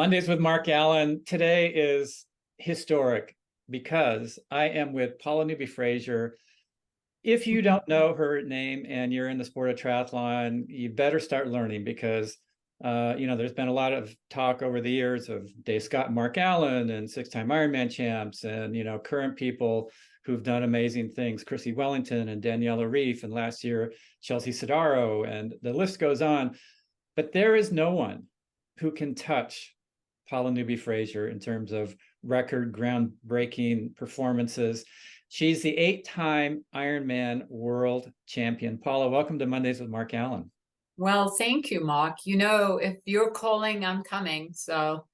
Mondays with Mark Allen. Today is historic because I am with Paula-Newby-Fraser. If you don't know her name and you're in the sport of triathlon, you better start learning because, there's been a lot of talk over the years of Dave Scott and Mark Allen and six-time Ironman champs and, current people who've done amazing things, Chrissy Wellington and Daniela Reef, and last year, Chelsea Sodaro, and the list goes on. But there is no one who can touch Paula-Newby-Fraser in terms of record groundbreaking performances. She's the 8-time Ironman World Champion. Paula, welcome to Mondays with Mark Allen. Well, thank you, Mark. If you're calling, I'm coming. So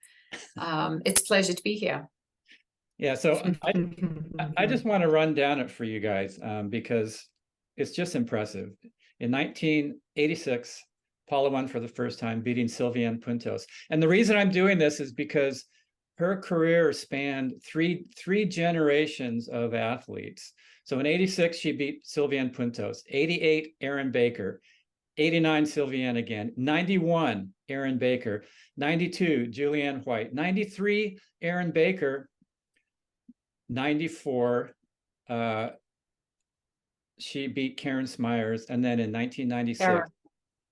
it's a pleasure to be here. Yeah, so I just want to run down it for you guys because it's just impressive. In 1986, Paula won for the first time, beating Sylviane Puntos. And the reason I'm doing this is because her career spanned three generations of athletes. So in 86, she beat Sylviane Puntos, 88, Erin Baker, 89, Sylviane again, 91, Erin Baker, 92, Julianne White, 93, Erin Baker, 94, she beat Karen Smyers, and then in 1996,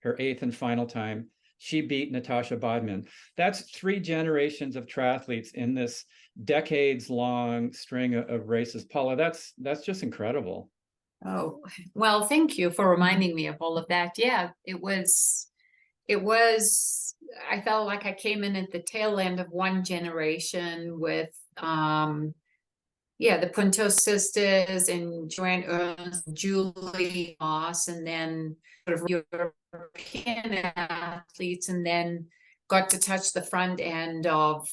her 8th and final time, she beat Natasha Bodman. That's 3 generations of triathletes in this decades-long string of races. Paula, that's just incredible. Oh, well, thank you for reminding me of all of that. Yeah, it was, I felt like I came in at the tail end of one generation with, the Puntos sisters and Joanne Ernst, Julie Moss, and then sort of European athletes, and then got to touch the front end of,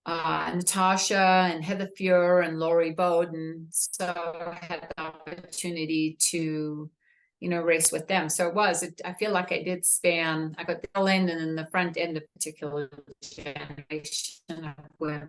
Natasha and Heather Fuhr and Laurie Bowden. So I had the opportunity to, race with them. So I feel like I did span, I got the tail end and then the front end of particular generation with.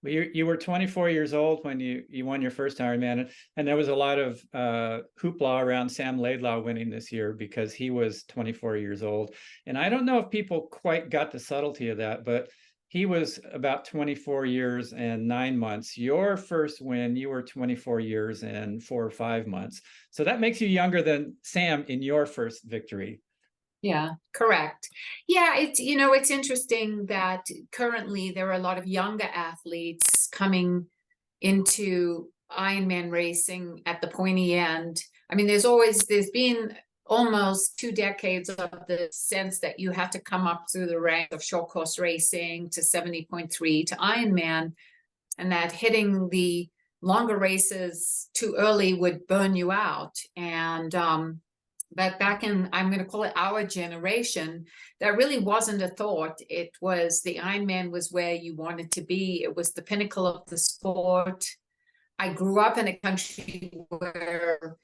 Well, you were 24 years old when you won your first Ironman, and there was a lot of hoopla around Sam Laidlaw winning this year because he was 24 years old. And I don't know if people quite got the subtlety of that, but he was about 24 years and 9 months. Your first win, you were 24 years and 4 or 5 months. So that makes you younger than Sam in your first victory. Yeah, correct. Yeah, it's interesting that currently there are a lot of younger athletes coming into Ironman racing at the pointy end. I mean, there's been almost 2 decades of the sense that you have to come up through the ranks of short course racing to 70.3 to Ironman, and that hitting the longer races too early would burn you out. And but back in, I'm going to call it our generation, that really wasn't a thought. It was the Ironman was where you wanted to be. It was the pinnacle of the sport. I grew up in a country where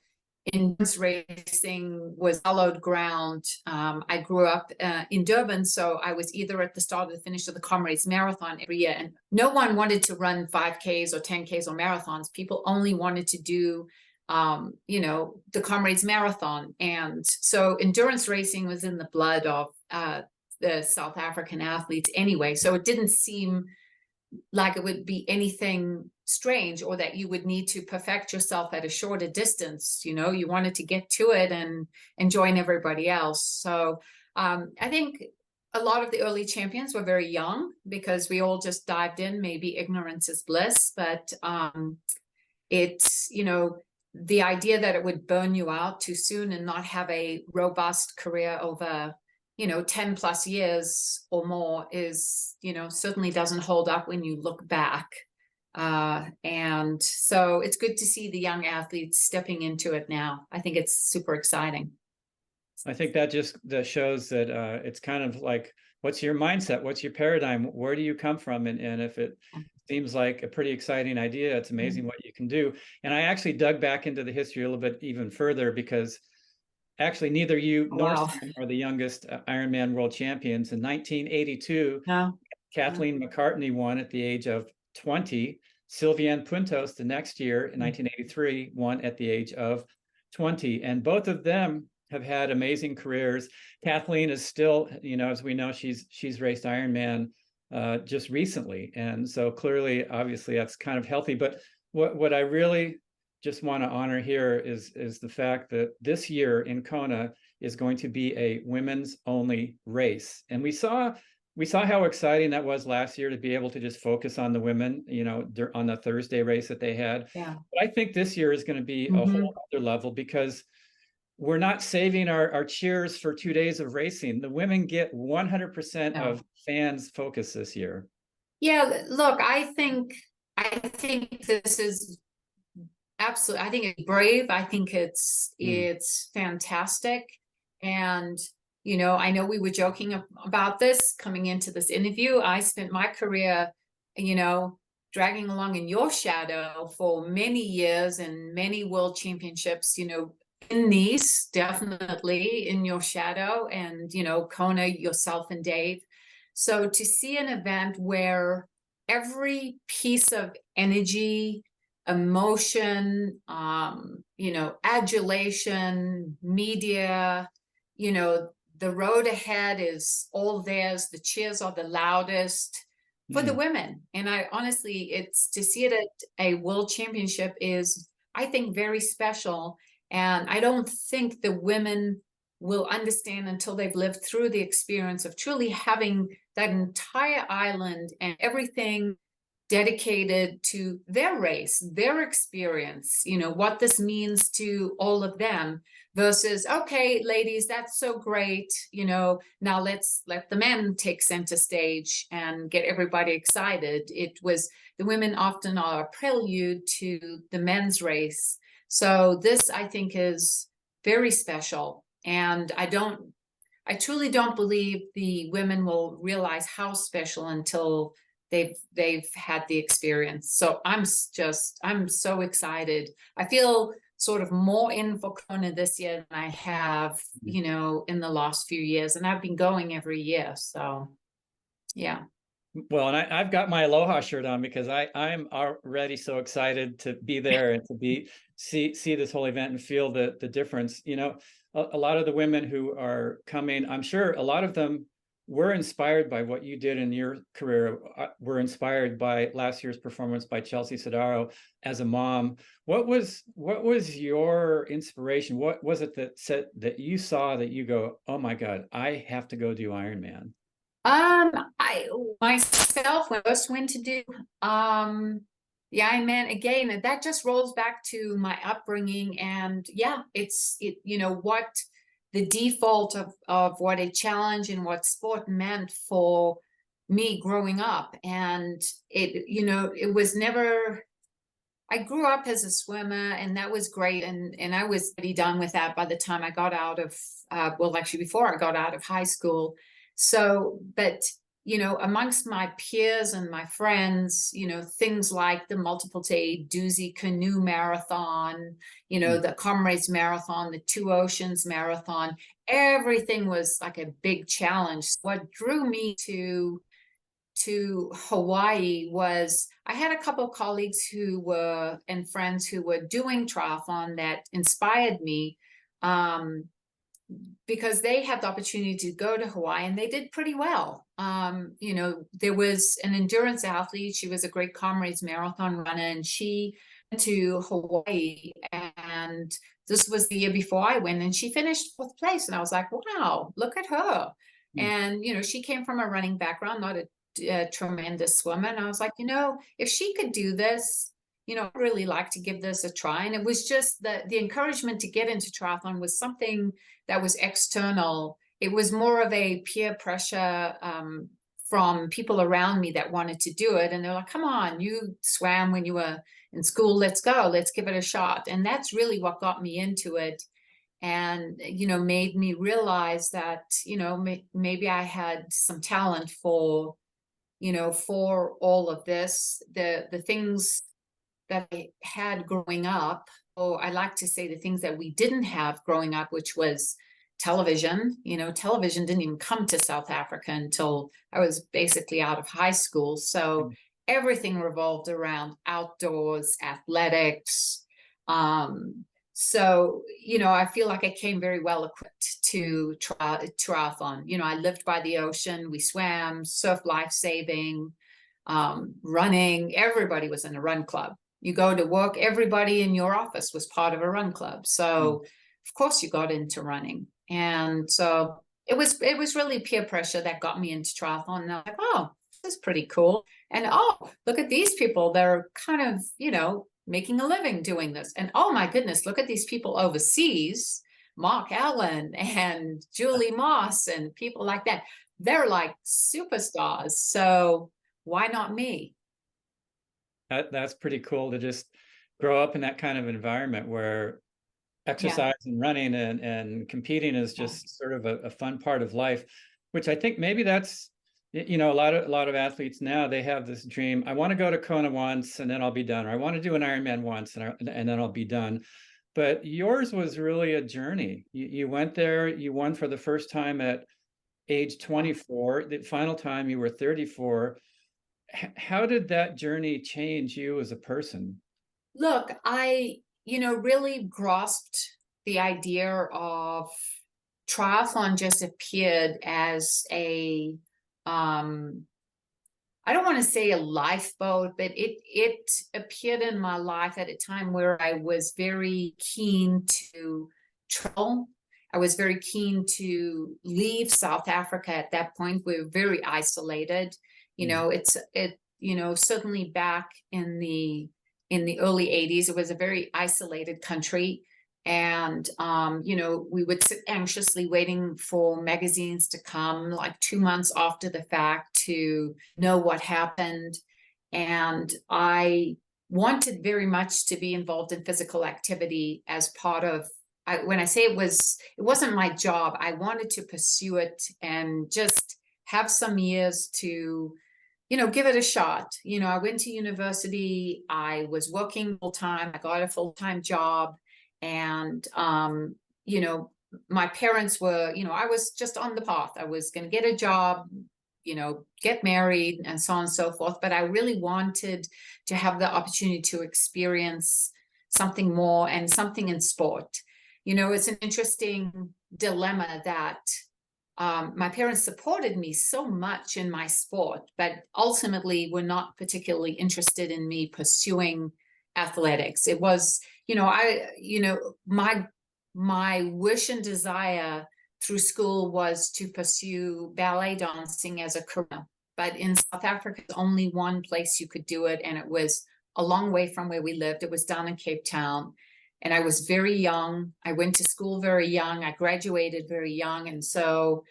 endurance racing was hallowed ground. I grew up in Durban, so I was either at the start or the finish of the Comrades Marathon every year. And no one wanted to run 5Ks or 10Ks or marathons. People only wanted to do the Comrades Marathon. And so endurance racing was in the blood of the South African athletes anyway. So it didn't seem like it would be anything strange or that you would need to perfect yourself at a shorter distance. You wanted to get to it and join everybody else. So I think a lot of the early champions were very young because we all just dived in. Maybe ignorance is bliss, but it's, the idea that it would burn you out too soon and not have a robust career over, 10 plus years or more is, certainly doesn't hold up when you look back. And so it's good to see the young athletes stepping into it now. I think it's super exciting. I think that shows that it's kind of like, what's your mindset? What's your paradigm? Where do you come from? And if it seems like a pretty exciting idea, it's amazing what you can do. And I actually dug back into the history a little bit even further because actually neither you nor Sam are the youngest Ironman World Champions. In 1982, Kathleen McCartney won at the age of 20. Sylviane Puntos the next year in 1983 won at the age of 20. And both of them have had amazing careers. Kathleen is still, you know, as we know, she's raced Ironman just recently, and so clearly, obviously, that's kind of healthy. But what I really just want to honor here is the fact that this year in Kona is going to be a women's only race, and we saw how exciting that was last year to be able to just focus on the women, you know, on the Thursday race that they had. Yeah. But I think this year is going to be a whole other level, because we're not saving our cheers for 2 days of racing. The women get 100% of fans' focus this year. Yeah, look, I think this is absolutely, I think it's brave. I think it's fantastic. And, you know, I know we were joking about this coming into this interview. I spent my career, you know, dragging along in your shadow for many years and many world championships, you know, in Nice, definitely in your shadow, and, you know, Kona, yourself and Dave. So to see an event where every piece of energy, emotion, you know, adulation, media, you know, the road ahead is all theirs. The cheers are the loudest for the women. And I honestly, it's to see it at a world championship is, I think, very special. And I don't think the women will understand until they've lived through the experience of truly having that entire island and everything dedicated to their race, their experience, you know, what this means to all of them, versus, okay, ladies, that's so great, you know, now let's let the men take center stage and get everybody excited. It was, the women often are a prelude to the men's race. So this, I think, is very special. And I truly don't believe the women will realize how special until they've had the experience. So I'm so excited. I feel sort of more in for Kona this year than I have, you know, in the last few years. And I've been going every year. So yeah. Well, and I've got my Aloha shirt on because I'm already so excited to be there and to see this whole event and feel the difference. You know, a lot of the women who are coming, I'm sure a lot of them were inspired by what you did in your career. Were inspired by last year's performance by Chelsea Sodaro as a mom. What was your inspiration? What was it that you saw that you go, oh my God, I have to go do Ironman? I myself, when I first went to do the Ironman, again, that just rolls back to my upbringing. And yeah, you know, what the default of what a challenge and what sport meant for me growing up. And it, you know, it was never, I grew up as a swimmer, and that was great. And I was pretty done with that by the time I got out of, well, actually before I got out of high school. So, but, you know, amongst my peers and my friends, you know, things like the multiple day doozy canoe marathon, you know, the Comrades Marathon, the Two Oceans Marathon, everything was like a big challenge. What drew me to Hawaii was I had a couple of colleagues who were, and friends who were doing triathlon that inspired me. Because they had the opportunity to go to Hawaii and they did pretty well. You know, there was an endurance athlete. She was a great Comrades Marathon runner, and she went to Hawaii. And this was the year before I went, and she finished 4th place. And I was like, wow, look at her. And, you know, she came from a running background, not a tremendous swimmer. And I was like, you know, if she could do this, you know, I'd really like to give this a try. And it was just the encouragement to get into triathlon was something that was external. It was more of a peer pressure from people around me that wanted to do it. And they're like, come on, you swam when you were in school. Let's go. Let's give it a shot. And that's really what got me into it. And, you know, made me realize that, you know, maybe I had some talent for, you know, for all of this, the things that I had growing up, or I like to say the things that we didn't have growing up, which was television. You know, television didn't even come to South Africa until I was basically out of high school. So everything revolved around outdoors, athletics. So, I feel like I came very well equipped to triathlon. I lived by the ocean. We swam, surf life-saving, running. Everybody was in a run club. You go to work, everybody in your office was part of a run club. So, of course, you got into running. And so it was really peer pressure that got me into triathlon. And I'm like, oh, this is pretty cool. And oh, look at these people. They're kind of, making a living doing this. And oh my goodness, look at these people overseas, Mark Allen and Julie Moss and people like that. They're like superstars. So why not me? That's pretty cool to just grow up in that kind of environment where exercise and running and competing is just sort of a fun part of life, which I think maybe that's, a lot of athletes now, they have this dream. I want to go to Kona once and then I'll be done. Or I want to do an Ironman once and then I'll be done. But yours was really a journey. You went there, you won for the first time at age 24. The final time you were 34. How did that journey change you as a person? Look, I, really grasped the idea of triathlon just appeared as a, I don't want to say a lifeboat, but it appeared in my life at a time where I was very keen to travel. I was very keen to leave South Africa at that point. We were very isolated. Certainly back in the early 80s, it was a very isolated country. And, we would sit anxiously waiting for magazines to come like 2 months after the fact to know what happened. And I wanted very much to be involved in physical activity as part of, when I say it wasn't my job, I wanted to pursue it and just have some years to, give it a shot. I went to university, I was working full time, I got a full-time job. And, my parents were, I was just on the path. I was going to get a job, get married and so on and so forth. But I really wanted to have the opportunity to experience something more and something in sport. It's an interesting dilemma that my parents supported me so much in my sport, but ultimately were not particularly interested in me pursuing athletics. It was, my wish and desire through school was to pursue ballet dancing as a career. But in South Africa, there's only one place you could do it, and it was a long way from where we lived. It was down in Cape Town. And I was very young. I went to school very young. I graduated very young. And so,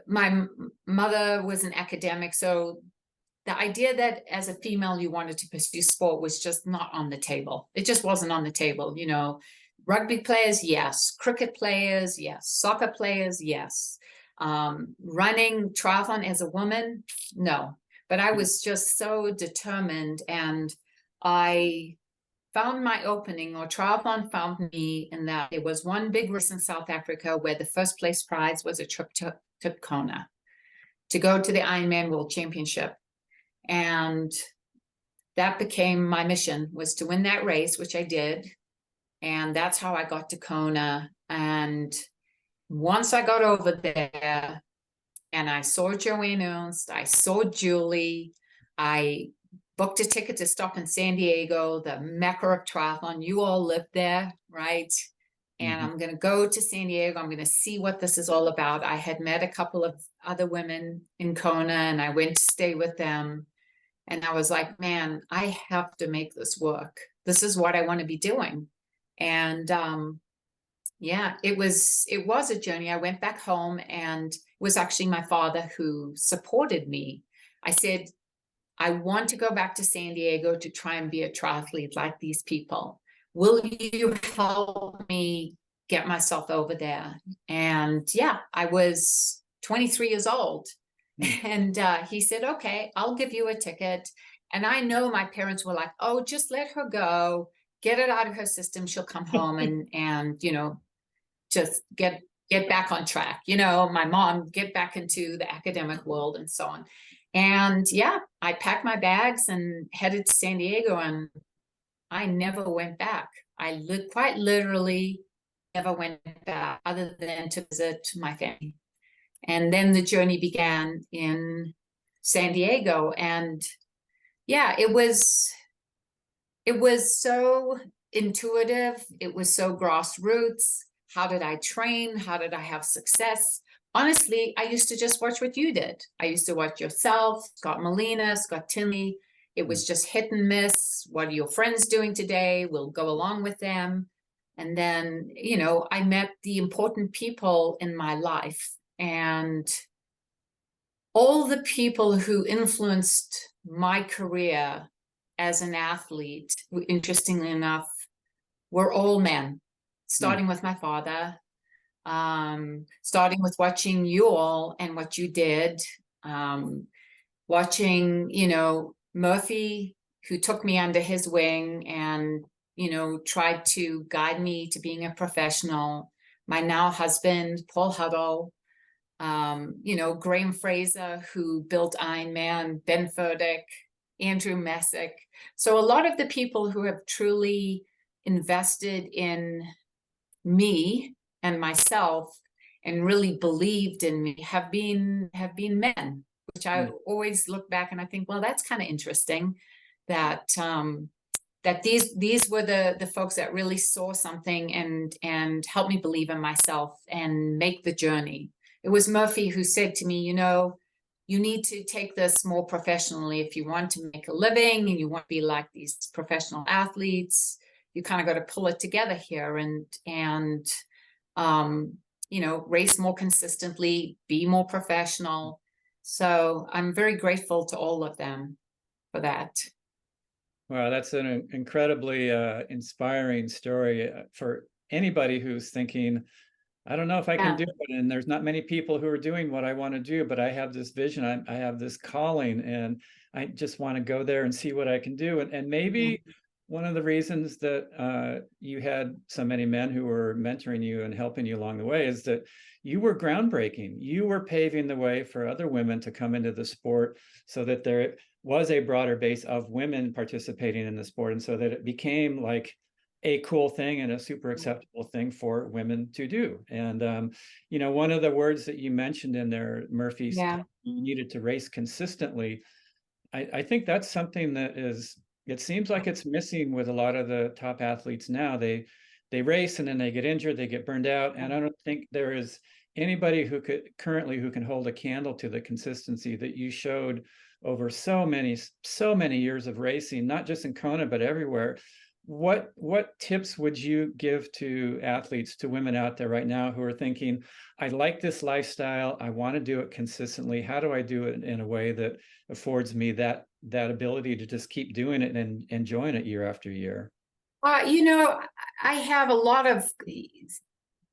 my mother was an academic. So the idea that as a female you wanted to pursue sport was just not on the table. It just wasn't on the table. Rugby players, yes. Cricket players, yes. Soccer players, yes. Running, triathlon as a woman, no. But I was just so determined, and I found my opening, or triathlon found me, in that there was one big race in South Africa where the first place prize was a trip to Kona to go to the Ironman World Championship. And that became my mission, was to win that race, which I did. And that's how I got to Kona. And once I got over there and I saw Joanne Ernst, I saw Julie, I booked a ticket to stop in San Diego, the mecca of triathlon. You all live there, right? And I'm going to go to San Diego. I'm going to see what this is all about. I had met a couple of other women in Kona, and I went to stay with them. And I was like, man, I have to make this work. This is what I want to be doing. And yeah, it was a journey. I went back home, and it was actually my father who supported me. I said, I want to go back to San Diego to try and be a triathlete like these people. Will you help me get myself over there? And yeah, I was 23 years old. And he said, okay, I'll give you a ticket. And I know my parents were like, oh, just let her go, get it out of her system. She'll come home and just get back on track. My mom, get back into the academic world and so on. And yeah, I packed my bags and headed to San Diego, and I never went back. I quite literally never went back other than to visit my family. And then the journey began in San Diego. And yeah, it was so intuitive. It was so grassroots. How did I train? How did I have success? Honestly, I used to just watch what you did. I used to watch yourself, Scott Molina, Scott Tinley. It was just hit and miss. What are your friends doing today? We'll go along with them. And then, you know, I met the important people in my life, and all the people who influenced my career as an athlete, interestingly enough, were all men, starting with my father, starting with watching you all and what you did, watching, you know, Murphy, who took me under his wing and, you know, tried to guide me to being a professional. My now husband, Paul Huddle, you know, Graham Fraser, who built Ironman, Ben Furtick, Andrew Messick. So a lot of the people who have truly invested in me and myself and really believed in me have been men, which I always look back and I think, well, that's kind of interesting that that these were the folks that really saw something and helped me believe in myself and make the journey. It was Murphy who said to me, you know, you need to take this more professionally. If you want to make a living and you want to be like these professional athletes, you kind of got to pull it together here and you know, race more consistently, be more professional. So I'm very grateful to all of them for that. Wow, that's an incredibly inspiring story for anybody who's thinking, I don't know if I can do it. And there's not many people who are doing what I want to do, but I have this vision, I have this calling, and I just want to go there and see what I can do. And maybe one of the reasons that you had so many men who were mentoring you and helping you along the way is that you were groundbreaking. You were paving the way for other women to come into the sport so that there was a broader base of women participating in the sport, and so that it became like a cool thing and a super acceptable thing for women to do. And you know, one of the words that you mentioned in there, Murphy, you needed to race consistently. I think that's something that is, it seems like it's missing with a lot of the top athletes now. They race and then they get injured, they get burned out, and I don't think there is anybody who could currently who can hold a candle to the consistency that you showed over so many years of racing, not just in Kona but everywhere. What tips would you give to athletes, to women out there right now who are thinking, I like this lifestyle, I want to do it consistently, how do I do it in a way that affords me that ability to just keep doing it and enjoying it year after year? You know, I have a lot of,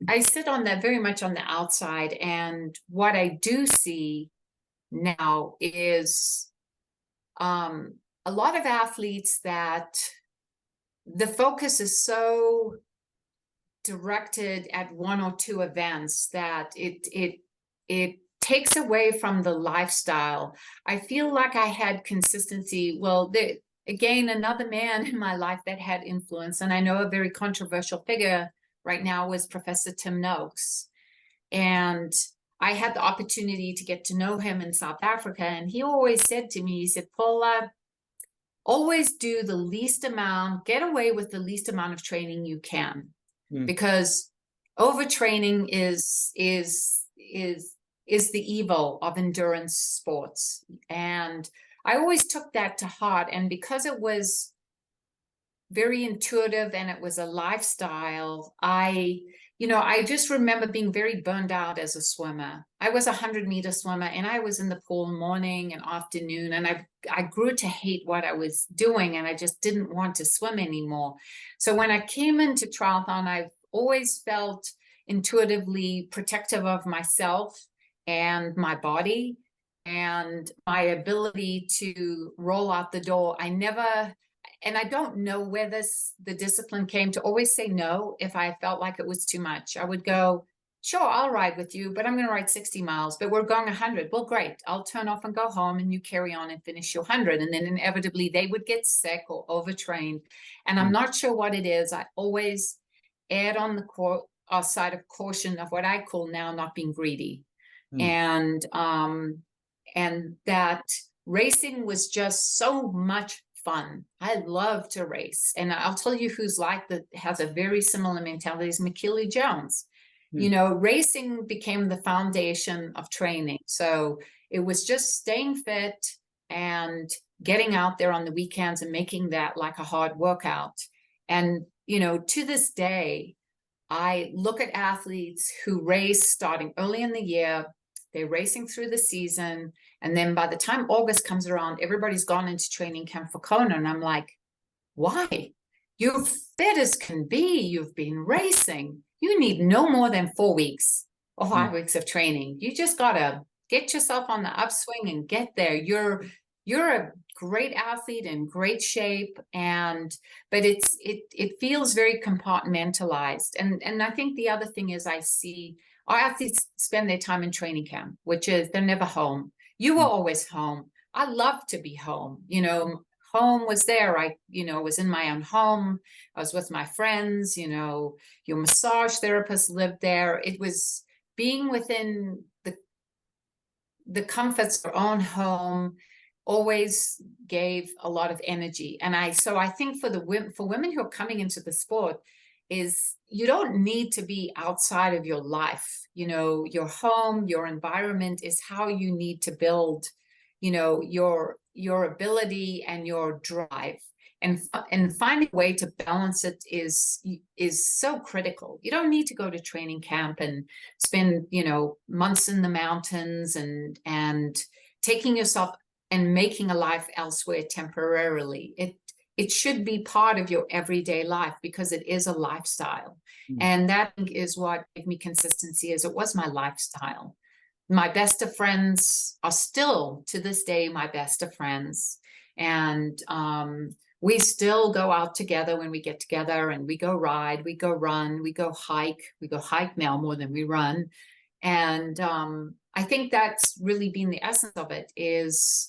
I sit on that very much on the outside, and what I do see now is a lot of athletes that the focus is so directed at one or two events that it takes away from the lifestyle. I feel like I had consistency. Well, again, another man in my life that had influence, and I know a very controversial figure right now, was Professor Tim Noakes. And I had the opportunity to get to know him in South Africa, and he always said to me, he said, Paula, always do the least amount, get away with the least amount of training you can, because overtraining is the evil of endurance sports. And I always took that to heart. And because it was very intuitive and it was a lifestyle, I just remember being very burned out as a swimmer. I was a 100-meter swimmer, and I was in the pool morning and afternoon, and I grew to hate what I was doing, and I just didn't want to swim anymore. So when I came into triathlon, I've always felt intuitively protective of myself and my body and my ability to roll out the door. And I don't know where the discipline came to always say no if I felt like it was too much. I would go, sure, I'll ride with you, but I'm going to ride 60 miles, but we're going 100. Well, great. I'll turn off and go home and you carry on and finish your 100. And then inevitably they would get sick or overtrained. And I'm not sure what it is. I always add on the side of caution of what I call now not being greedy. And that racing was just so much fun. I love to race. And I'll tell you who's like that, has a very similar mentality, is McKinley Jones. You know, racing became the foundation of training. So it was just staying fit and getting out there on the weekends and making that like a hard workout. And, you know, to this day, I look at athletes who race starting early in the year, they're racing through the season. And then by the time August comes around, everybody's gone into training camp for Kona. And I'm like, why? You're fit as can be. You've been racing. You need no more than 4 weeks or 5 weeks of training. You just got to get yourself on the upswing and get there. You're a great athlete in great shape, but it feels very compartmentalized. And I think the other thing is, I see our athletes spend their time in training camp, which is they're never home. You were always home. I love to be home. You know, home was there. I, you know, was in my own home. I was with my friends, you know, your massage therapist lived there. It was being within the comforts of our own home always gave a lot of energy. And so I think for women who are coming into the sport, is you don't need to be outside of your life. You know, your home, your environment is how you need to build, you know, your ability and your drive. And finding a way to balance it is so critical. You don't need to go to training camp and spend, you know, months in the mountains and taking yourself and making a life elsewhere temporarily. It should be part of your everyday life because it is a lifestyle. And that is what gave me consistency, is it was my lifestyle. My best of friends are still to this day my best of friends. And we still go out together when we get together, and we go ride, we go run, we go hike. We go hike now more than we run. And I think that's really been the essence of it, is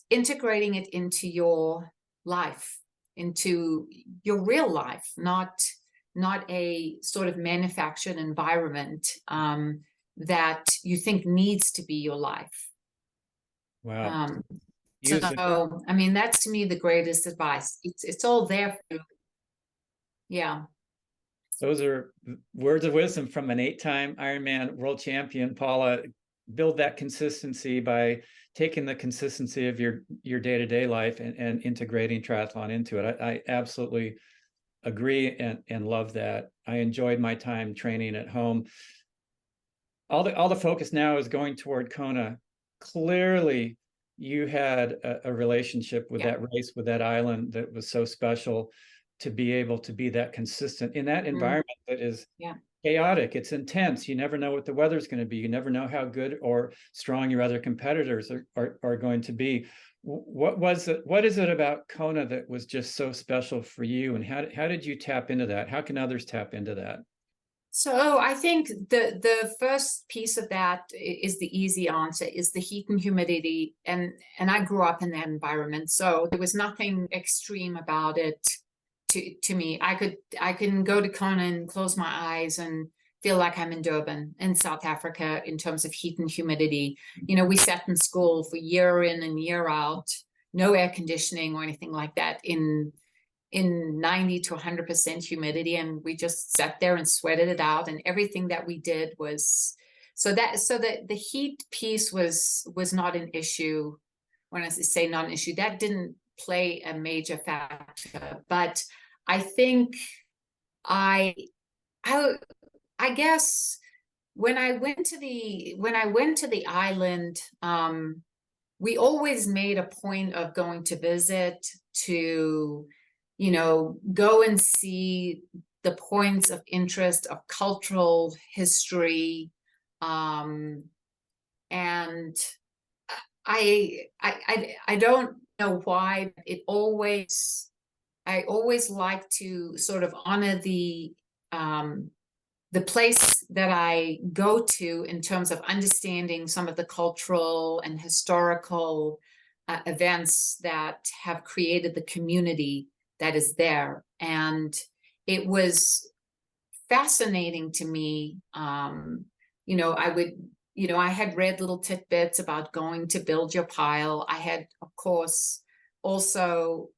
integrating it into your life, into your real life, not a sort of manufactured environment that you think needs to be your life. Wow. So I mean, that's to me the greatest advice. It's all there for you. Yeah. Those are words of wisdom from an 8-time Ironman world champion, Paula. Build that consistency by taking the consistency of your day-to-day life and integrating triathlon into it. I absolutely agree and love that. I enjoyed my time training at home. All the focus now is going toward Kona. Clearly, you had a relationship with that race, with that island, that was so special, to be able to be that consistent in that environment that is chaotic. It's intense. You never know what the weather's going to be. You never know how good or strong your other competitors are going to be. What is it about Kona that was just so special for you? And how did you tap into that? How can others tap into that? So I think the first piece of that is the easy answer, is the heat and humidity. And I grew up in that environment, so there was nothing extreme about it to me. I can go to Kona and close my eyes and feel like I'm in Durban in South Africa in terms of heat and humidity. You know, we sat in school for year in and year out, no air conditioning or anything like that, in 90 to 100% humidity, and we just sat there and sweated it out, and everything that we did was so that the heat piece was not an issue. When I say not an issue, that didn't play a major factor. But I think I guess when I went to the island, we always made a point of going to visit, to, you know, go and see the points of interest of cultural history. And I don't know why, I always like to sort of honor the place that I go to in terms of understanding some of the cultural and historical events that have created the community that is there. And it was fascinating to me. You know, I had read little tidbits about going to build your pile. I had, of course, also,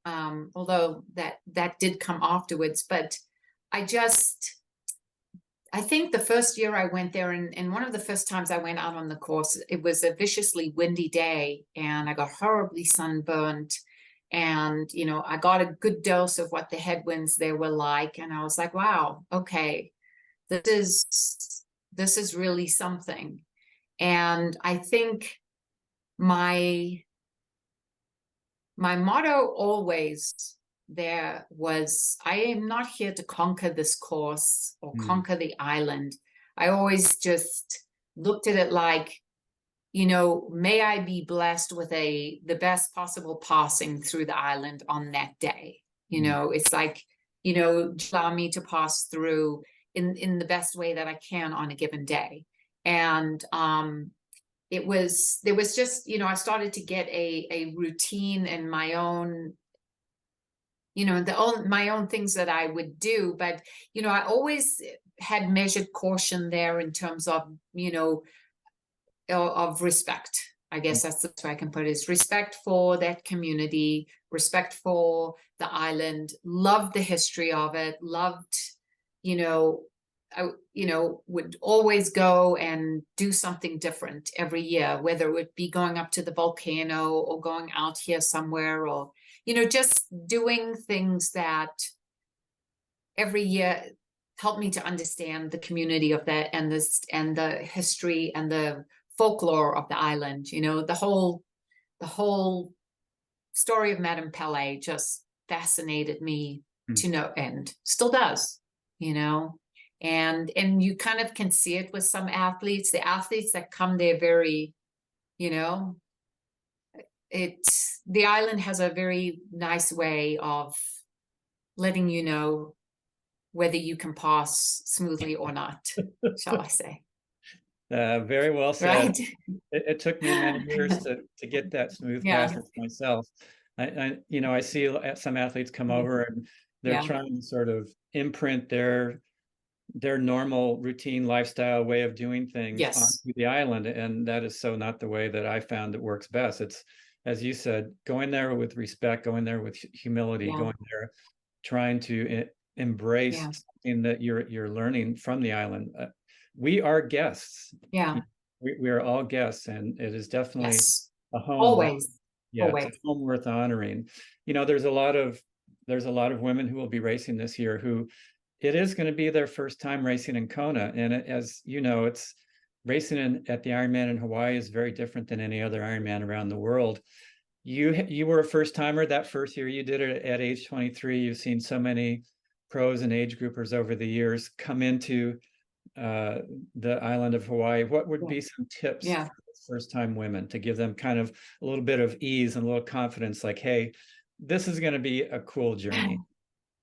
although that did come afterwards, but I think the first year I went there, and one of the first times I went out on the course, it was a viciously windy day, and I got horribly sunburnt. And, you know, I got a good dose of what the headwinds there were like. And I was like, wow, okay, this is really something. And I think my motto always there was, I am not here to conquer this course or conquer the island. I always just looked at it like, you know, may I be blessed with the best possible passing through the island on that day. You know, it's like, you know, allow me to pass through in the best way that I can on a given day. And there was just, you know, I started to get a routine in my own, you know, my own things that I would do. But, you know, I always had measured caution there in terms of, you know, of respect. I guess that's the way I can put it, is respect for that community, respect for the island, loved the history of it, loved, you know, I would always go and do something different every year, whether it would be going up to the volcano or going out here somewhere, or, you know, just doing things that every year helped me to understand the community of that, and the history and the folklore of the island. You know, the whole story of Madame Pele just fascinated me to no end, still does, you know. And you kind of can see it with some athletes, the athletes that come there very, you know, the island has a very nice way of letting you know whether you can pass smoothly or not, shall I say. Very well said. Right? It took me many years to get that smooth passage myself. You know, I see some athletes come over and they're trying to sort of imprint their normal routine lifestyle way of doing things onto the island, and that is so not the way that I found it works best. It's, as you said, going there with respect, going there with humility, going there trying to embrace something that you're learning from the island. We are guests. We are all guests, and it is definitely a home. Always. It's a home worth honoring. You know, there's a lot of women who will be racing this year who it is going to be their first time racing in Kona. And as you know, it's racing at the Ironman in Hawaii is very different than any other Ironman around the world. You were a first timer that first year you did it at age 23. You've seen so many pros and age groupers over the years come into the island of Hawaii. What would be some tips for first time women to give them kind of a little bit of ease and a little confidence, like, hey, this is going to be a cool journey?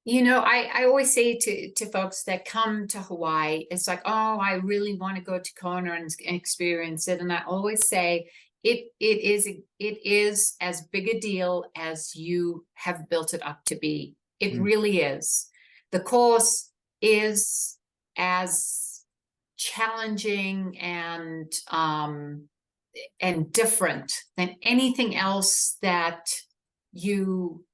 You know, I always say to folks that come to Hawaii, it's like, oh, I really want to go to Kona and experience it. And I always say it is as big a deal as you have built it up to be. It really is. The course is as challenging and different than anything else that you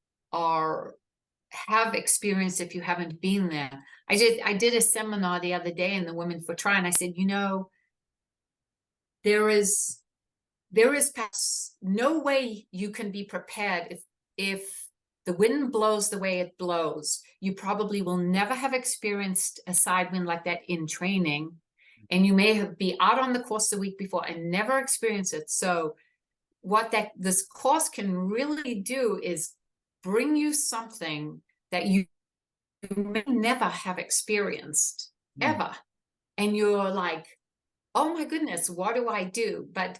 have experienced if you haven't been there. I did a seminar the other day in the Women for Tri, and I said, you know, there is perhaps no way you can be prepared if the wind blows the way it blows. You probably will never have experienced a side wind like that in training, and you may be out on the course the week before and never experience it. So what this course can really do is bring you something that you may never have experienced ever. And you're like, oh my goodness, what do I do? But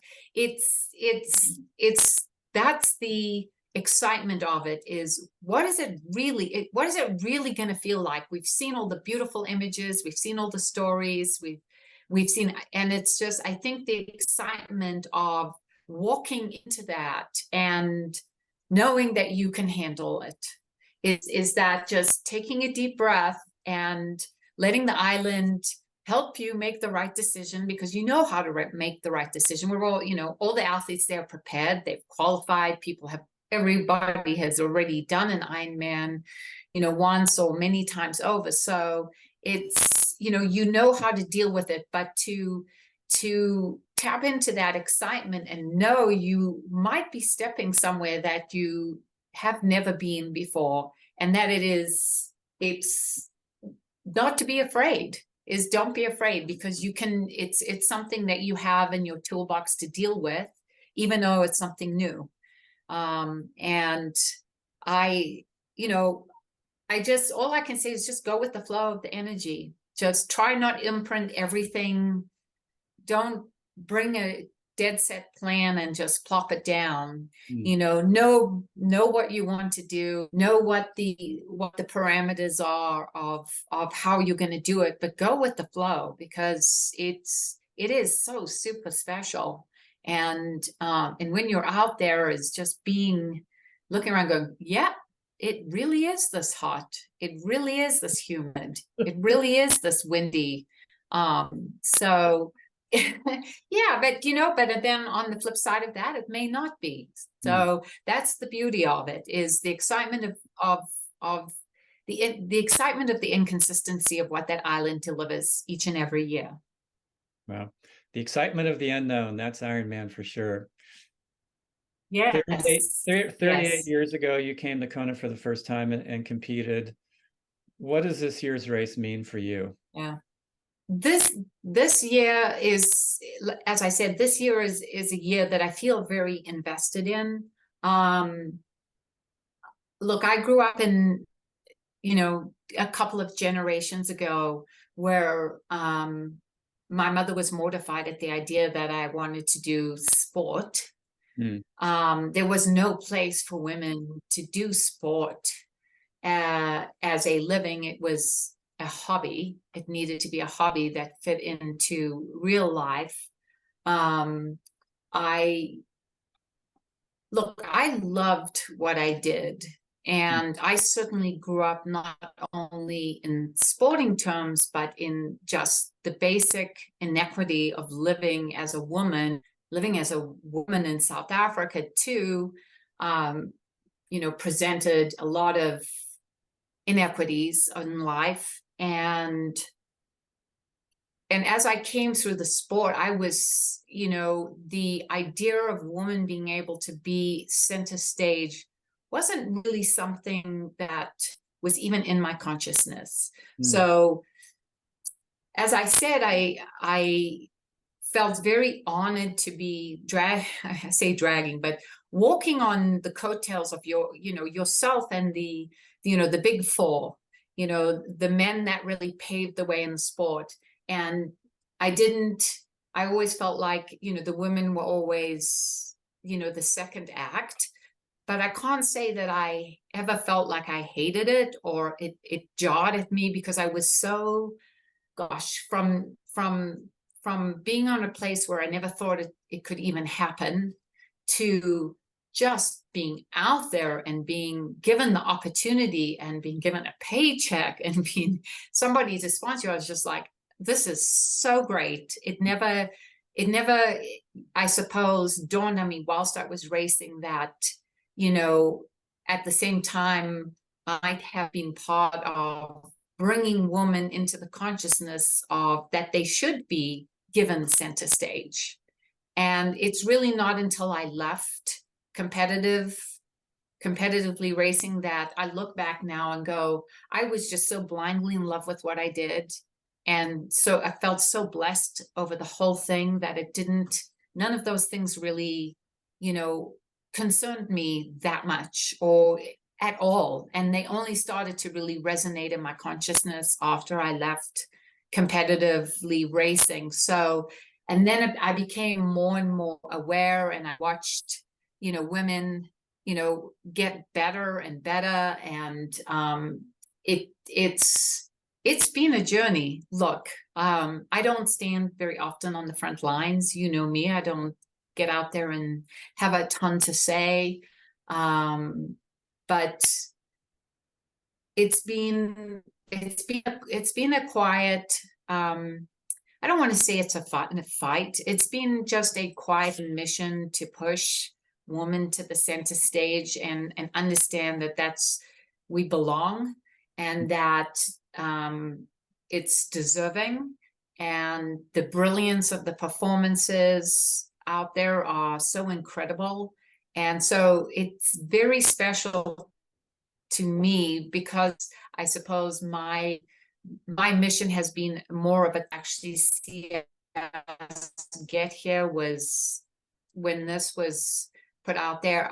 that's the excitement of it, is what is it really going to feel like? We've seen all the beautiful images, we've seen all the stories, we've seen, and it's just, I think the excitement of walking into that and knowing that you can handle it is that just taking a deep breath and letting the island help you make the right decision, because you know how to make the right decision. We're all, all the athletes, they're prepared, they've qualified, everybody has already done an Ironman, once or many times over. So it's, you know how to deal with it, but to tap into that excitement and know you might be stepping somewhere that you have never been before, and that it's not to be afraid, is don't be afraid, because you can, it's something that you have in your toolbox to deal with, even though it's something new. And I, all I can say is just go with the flow of the energy. Just try not imprint everything. Don't bring a dead set plan and just plop it down. Know what you want to do, know what the parameters are of how you're going to do it, but go with the flow, because it is so super special. And when you're out there, is just looking around going, yeah, it really is this hot, it really is this humid, it really is this windy. So yeah, but but then on the flip side of that, it may not be. So that's the beauty of it, is the excitement of the excitement of the inconsistency of what that island delivers each and every year. Wow. The excitement of the unknown, that's Ironman for sure. Yes. 38 years ago, you came to Kona for the first time and competed. What does this year's race mean for you? Yeah. This year is, as I said, this year is a year that I feel very invested in. Look, I grew up in, a couple of generations ago where my mother was mortified at the idea that I wanted to do sport. There was no place for women to do sport as a living. It was a hobby. It needed to be a hobby that fit into real life. I loved what I did. And I certainly grew up not only in sporting terms, but in just the basic inequity of living as a woman in South Africa too, presented a lot of inequities in life. And as I came through the sport, I was, the idea of women being able to be center stage wasn't really something that was even in my consciousness. So as I said, I felt very honored to be dragging, but walking on the coattails of yourself and the big four, the men that really paved the way in the sport. And I always felt like, the women were always, the second act. But I can't say that I ever felt like I hated it or it jarred at me, because I was so, from being on a place where I never thought it could even happen, to just being out there and being given the opportunity and being given a paycheck and being somebody to sponsor. I was just like, this is so great. It never, I suppose, dawned on me whilst I was racing that, at the same time, I have been part of bringing women into the consciousness of that they should be given center stage. And it's really not until I left competitively racing that I look back now and go, I was just so blindly in love with what I did. And so I felt so blessed over the whole thing that none of those things really, concerned me that much or at all. And they only started to really resonate in my consciousness after I left competitively racing. So, and then I became more and more aware, and I watched, women, get better and better. And it's It's been a journey. Look, I don't stand very often on the front lines. You know me, I don't get out there and have a ton to say. But it's been a quiet, I don't want to say it's a fight. It's been just a quiet mission to push women to the center stage and understand that we belong, and that it's deserving, and the brilliance of the performances out there are so incredible. And so it's very special to me, because I suppose my mission has been more of it actually see us get here. Was when this was put out there,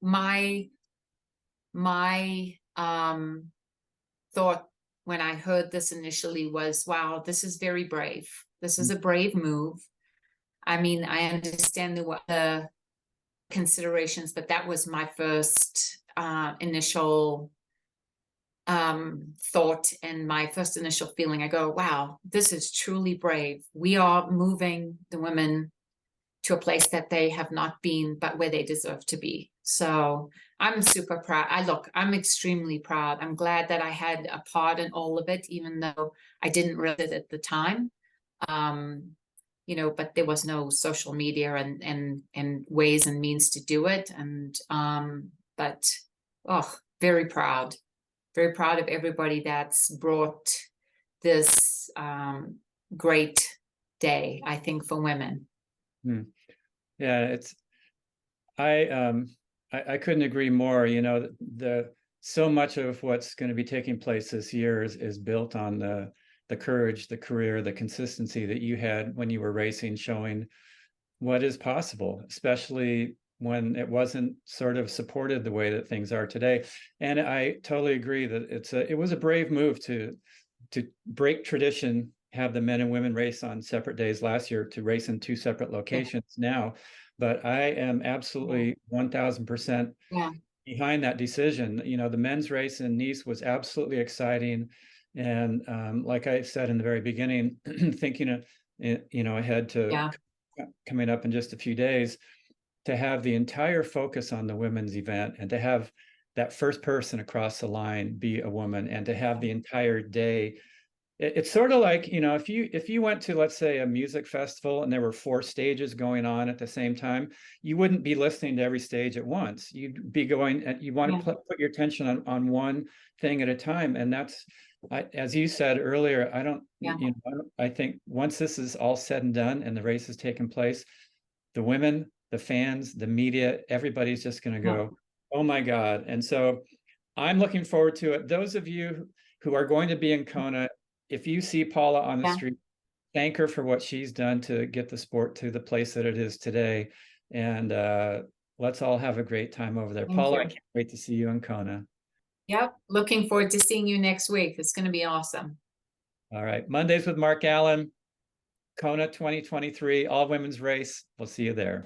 my thought when I heard this initially was, wow, this is very brave. This is a brave move. I mean, I understand the considerations, but that was my first initial thought and my first initial feeling. I go, wow, this is truly brave. We are moving the women to a place that they have not been, but where they deserve to be. So I'm super proud. I'm extremely proud. I'm glad that I had a part in all of it, even though I didn't realize it at the time. You know, but there was no social media and ways and means to do it. And but very proud of everybody that's brought this great day, I think, for women. Yeah, I couldn't agree more. You know, so much of what's going to be taking place this year is built on the courage, the career, the consistency that you had when you were racing, showing what is possible, especially when it wasn't sort of supported the way that things are today. And I totally agree that it was a brave move to break tradition, have the men and women race on separate days last year, to race in 2 separate locations now. But I am absolutely 1000% behind that decision. You know, the men's race in Nice was absolutely exciting. And like I said in the very beginning, thinking, you know, ahead to coming up in just a few days, to have the entire focus on the women's event, and to have that first person across the line be a woman, and to have the entire day. It's sort of like, you know, if you went to, let's say, a music festival and there were 4 stages going on at the same time, you wouldn't be listening to every stage at once. You'd be going, you want to put your attention on one thing at a time. And that's, as you said earlier, you know, I think once this is all said and done and the race has taken place, the women, the fans, the media, everybody's just going to go, oh my God. And so I'm looking forward to it. Those of you who are going to be in Kona, if you see Paula on the street, thank her for what she's done to get the sport to the place that it is today. And let's all have a great time over there. Paula, I can't wait to see you in Kona. Yep. Looking forward to seeing you next week. It's going to be awesome. All right. Mondays with Mark Allen, Kona 2023, all women's race. We'll see you there.